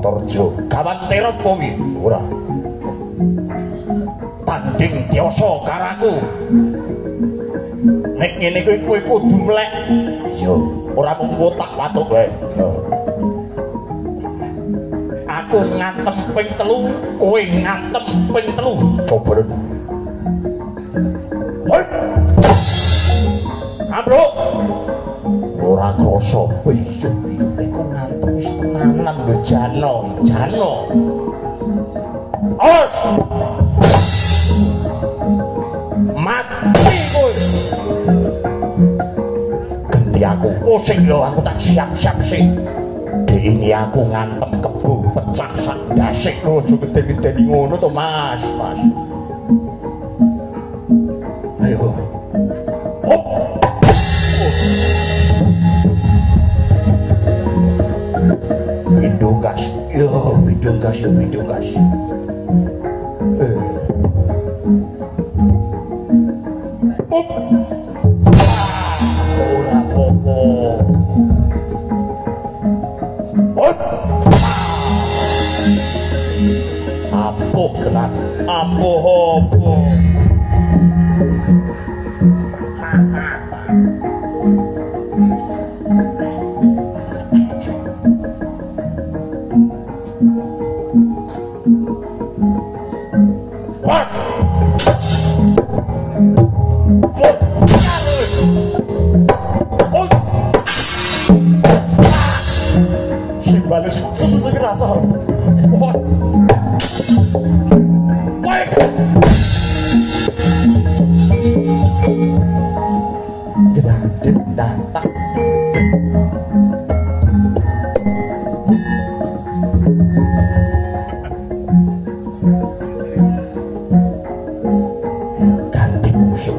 Antarja Gawantera Pawi ora tanding tiasa karaku nek ngene kuwi kowe kudu mlek yo ora mung wotak watuk wae aku ngantem ping 3 kowe ngantem ping 3 coba lho hoi Abro ora krasa piye-piye iku ngantem wis tenanan lho Jano Os mati kowe ganti aku pusing lho aku tak siap-siap sih ini aku ngantem kebo pecah sak ndasik lho aja gede-gede ngono to Mas ayo hop bidunggas ora apa-apa Apo gerak, apo Simbales rasa. Datang ganti musuh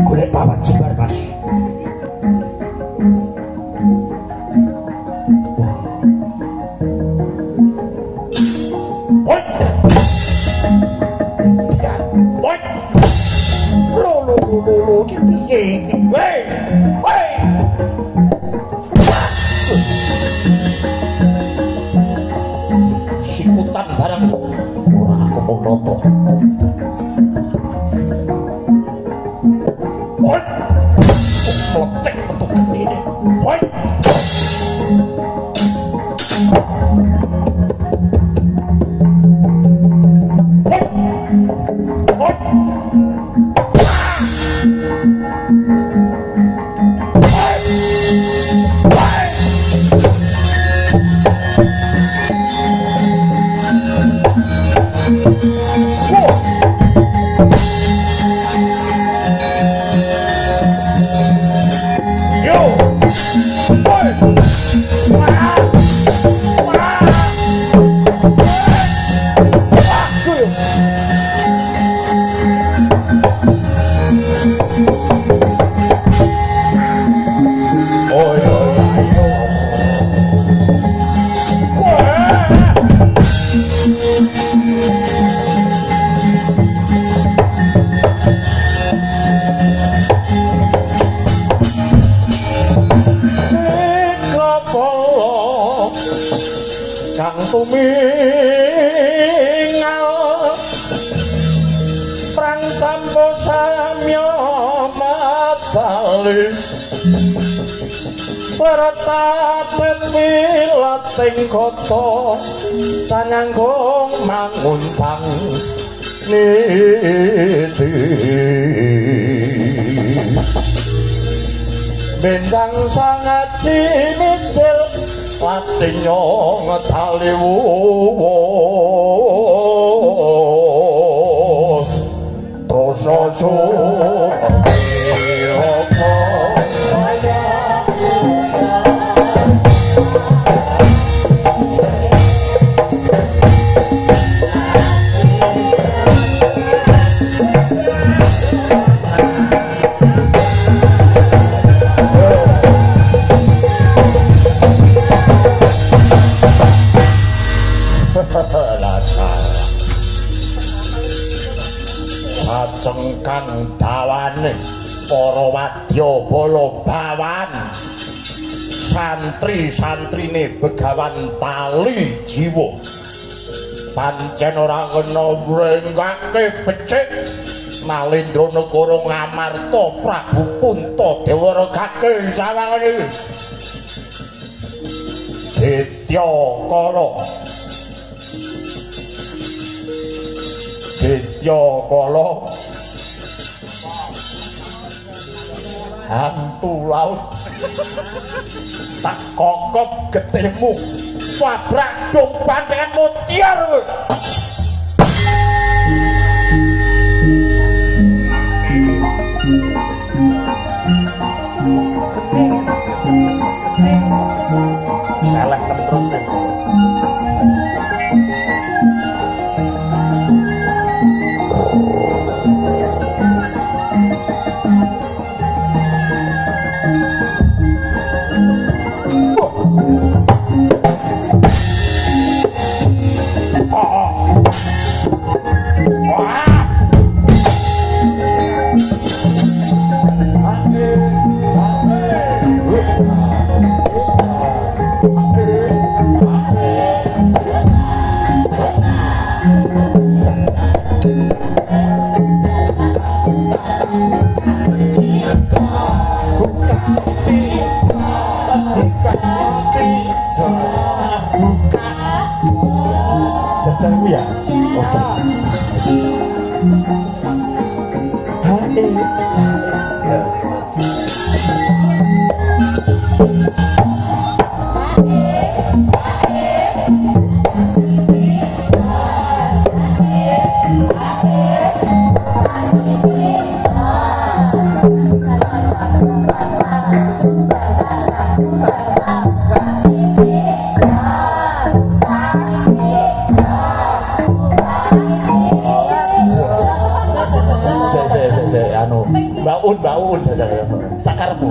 golek pawan jebar Mas sikutan barang ora aku mau nonton meletek untuk ini hoi kang tumingal prang sampo samya matali pertapen wilating kota tananggung manguntang niti bendang sangat cimicil Patinya ngetali wuwus Dosa suci apa Sajengkang dawane para wadya bala bawan santri-santrine Begawan Pali Jiwa pancen ora kena mrengake becik Nalendra Negara Ngamarta Prabu Puntadewa regake sawangane Setyakala hantu laut tak kokop getihmu wabrak jombang dengan mutiar salah terus baun sakarmu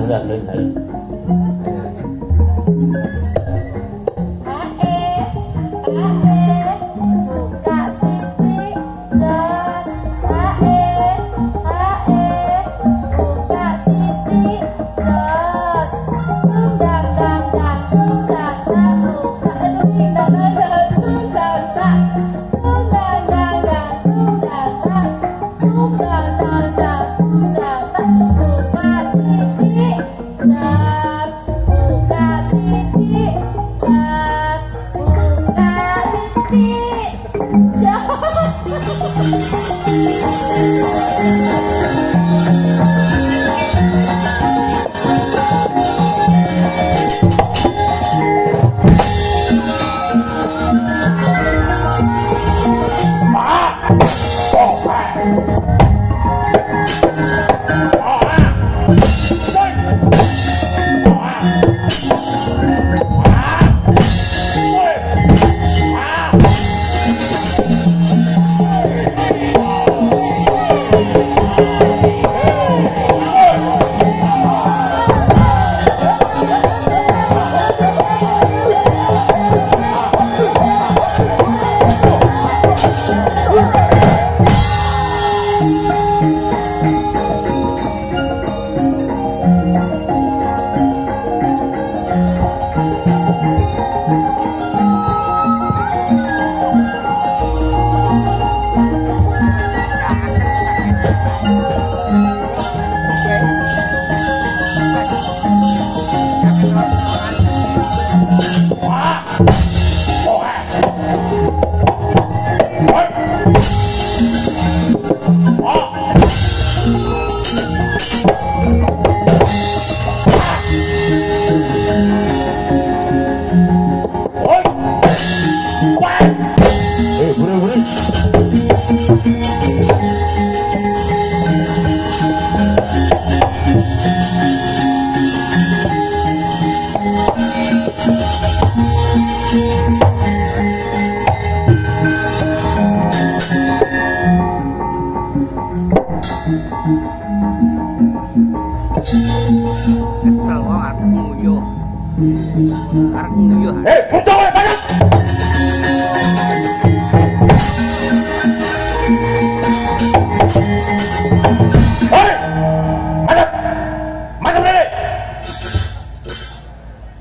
Arep nguyuh. Butuh banget.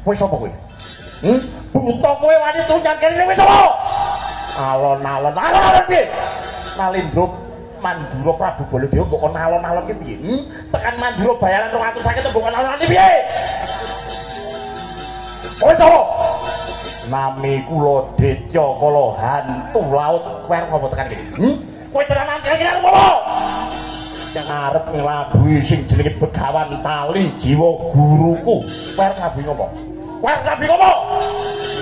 Wis sapa kowe? Buta kowe wani tunjang kene wis sapa? Alon-alon piye? Nalindra Mandura Prabu Baladewa mbok kon alon-alon ki piye? Tekan Mandura bayaran 250 mbok kon alon-alon piye? Kowe sapa? Nami kula Detya Kala Hantu Laut kowe arep apa tekan kene? Kowe tenan kene arep apa? Yang arep ngelabui sing jenenge Begawan Tali Jiwa Guruku. Kowe arep ngabui ngopo? Kowe arep ngabui ngopo?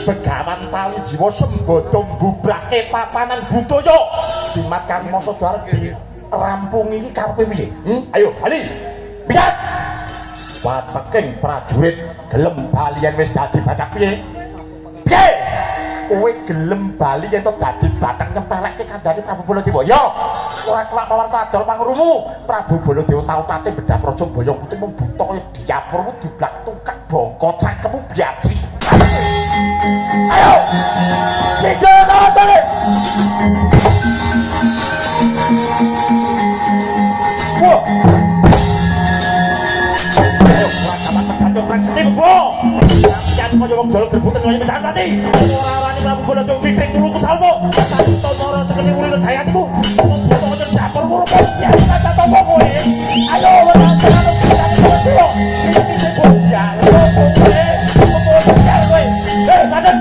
Begawan Tali Jiwa Sembodo mbubrake tatanan budaya. Jimat Karmasa arep dirampung iki karepe piye? Ayo, bali. Piye? Wateking prajurit gelem bali yen wis dadi badak piye? Piye? Kowe gelem bali yen dadi badak nyempelekke kandhane Prabu Baladewa. Yo, ora kelak padol pangrumu. Prabu Baladewa tau tate bedah praja boyong putih mung buta kaya diapurmu diblak tungkak bangka cangkemmu biaji. Ayo. Cekak tole. Wah. Ayo, rakaman tergantung perang setiap bro. Jangan kau jawab jalur gerbutan kau yang pecahan mati. Orang-orang ini Prabu Baladewa dikrik dulu ke salmo. Tapi tomoro sekali uli legay hatiku. Buta kau dapur mulu kau. Ya, kita tomo kowe. Ayo, menantang aku kita Baladewa. Ini bocah. Bocah kowe. Sadar.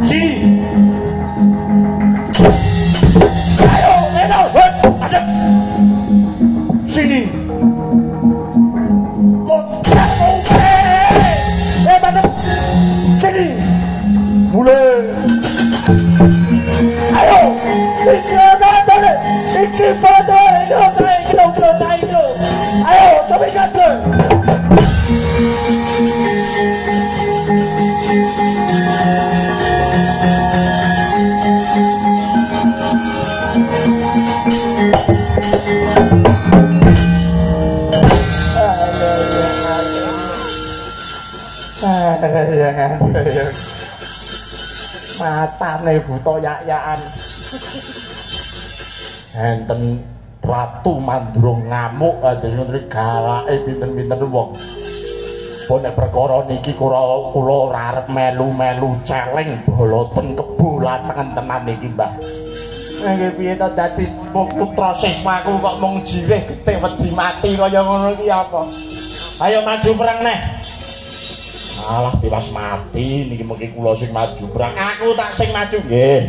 Sini. Ayo, Neno. Sadar. Sini. Sini. Mulai. Ayo. Sini dale. Iki pada itu. Ayo, tapi kata. Matane buta yak-yakan. Enten Ratu Mandura ngamuk atus ngene galake pinten-pinten wong. Apa nek perkara niki kula ora arep melu-melu celeng boloten kebolaten tenan iki, Mbah. Nggih piye to dadi putra siswaku kok mung jireh getih wedi mati kaya ngono iki apa? Ayo maju perang neh. Alah tiwas mati niki mengki kula sing maju perang. Aku tak sing maju nggih.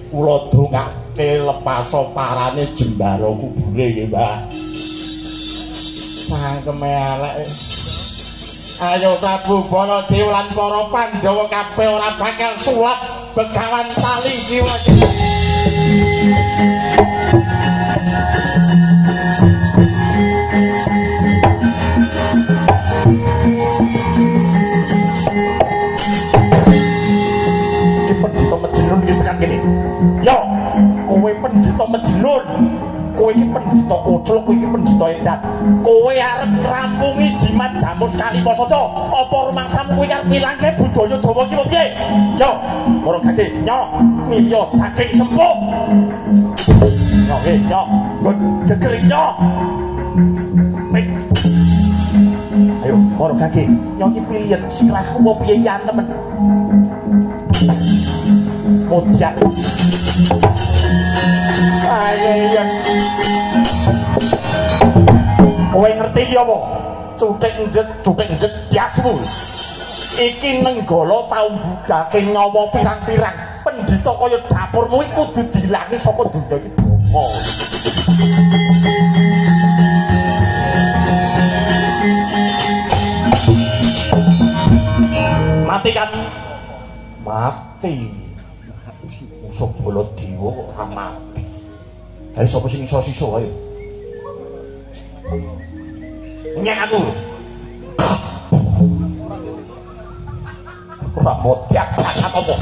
Kula dongake lepaso parane jembara kubure nggih, Mbah. Mangkeme elek. Ayo Prabu Baladewa lan para Pandhawa kabeh ora bakal sulap Begawan Tali Jiwa. Yo, kowe pendhita Majnun. Kowe iki pendhita Koclok, kowe iki pendhita Edan. Kowe arep ngrampungi jimat Jamus Kalimasada. Apa rumangsamu kowe arep ngilangke budaya Jawa iki piye? Yo, ora gage, yo, milya daging sempuk. Yo, yo, geger iki yo. Ayo, ora gage, yo iki pilihan sirahku apa piye yan temen. Modiak. Ayo. Kowe ngerti iki apa? Cuthik njet diasmu. Iki Nenggala tau budake nyawa pirang-pirang. Pendhita kaya dapurmu iki kudu dilangi saka donya iki. Mati kan? Mati. Musuh Baladewa kok ora mati. Ayo sapa sing iso sisa ayo. Nyek aku. Ora modiak apa-apa.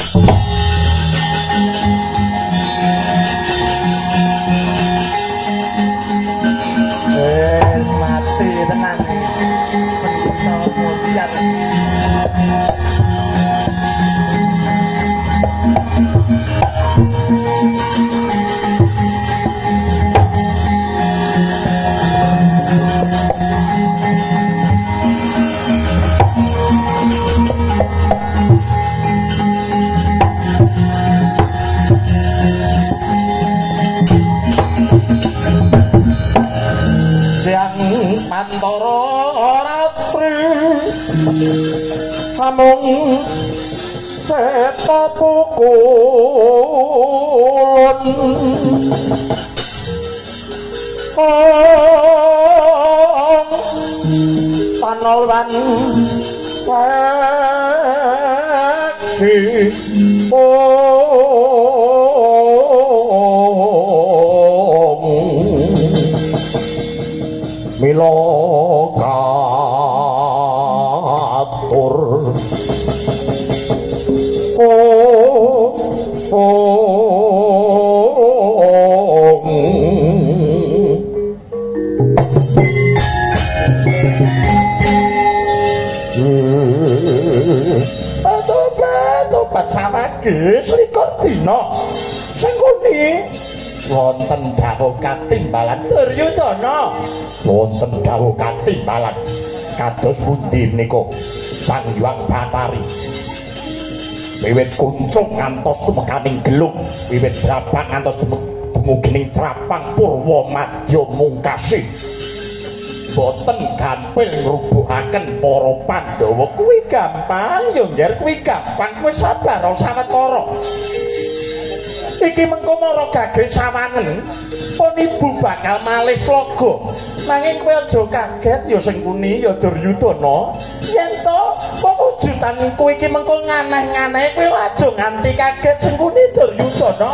Mati tenan. Modiak. antara ratri amung seta pukulun panolwan peksi mila katur tobat samage selikur dina sing kuni wonten dawuh katimbalan Duryudana wonten dawuh katimbalan kados pundi menika Sang Hyang Bathari wiwit kuncung ngantos tumekaning gelung wiwit drapang ngantos dumugining crapang Purwa Madya mungkasi boten gampil ngrubuhaken para Pandhawa kuwi gampang yo nggih kuwi gampang kuwi sabar sawetara iki mengko mara gage sawangen pun ibu bakal malih sloga nanging kowe aja kaget ya sing kuni ya Duryudana yen to pewujudan kowe iki mengko nganeh-nganeh kowe aja nganti kaget sing kuni Duryudana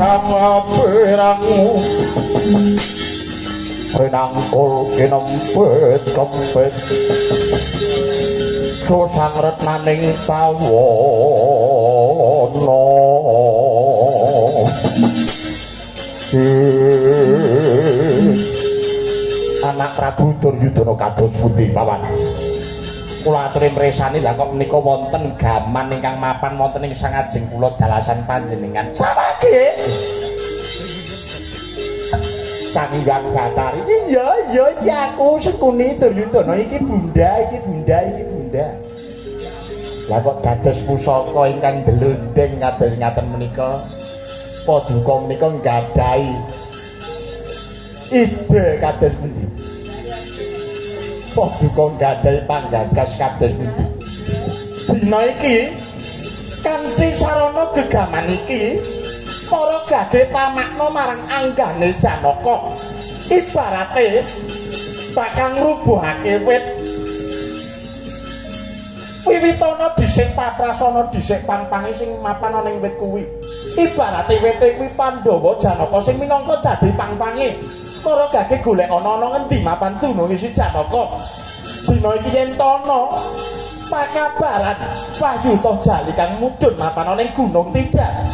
sama perangmu renangkul kinempet kempet susang retnaning pawono anak Prabu Duryudana kados pundi pawan kula aturi mresani lha kok menika wonten gaman ingkang mapan wonten ing sangajeng kula dalasan panjenengan samangke Sang Hyang Bathari iya iki aku sing kuni Duryudana iki bunda lha kok dados pusaka ingkang delundeng kados ngaten menika paduka menika nggadahi ide kados pundi paduka nggadahi panggagas kados pundi dina iki kanthi sarana gegaman iki para gage tamakna marang anggane Janaka ibarate bakal ngrubuhake wit wiwitana dhisik paprasana dhisik pang-pange sing mapan ana ing wit kuwi ibarate wite kuwi Pandhawa Janaka sing minangka dadi pang-pange para gage golek ana ngendi mapan dununge si Janaka dina iki yen tono pakabaran Payuta Jali kang mudhun mapan ana ing Gunung Tidar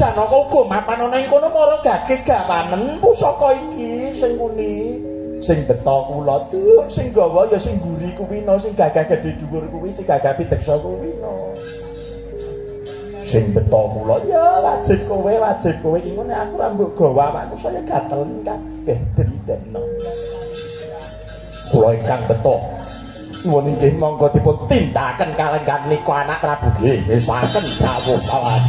Janaka uga mapan ana ing kono para gage gawanen pusaka iki sing kuni sing beta kula tuh sing gawa ya sing mburi kuwi no sing gagah gedhe dhuwur kuwi sing gagah pideksa kuwi no sing beta kula ya wajib kowe iki ngene aku ra mbok gawa awakku saya gatel kabeh dritena kula ingkang beta nuwun inggih monggo dipun tindakaken kalenggan nika anak Prabu nggih wis saken dawuh kawan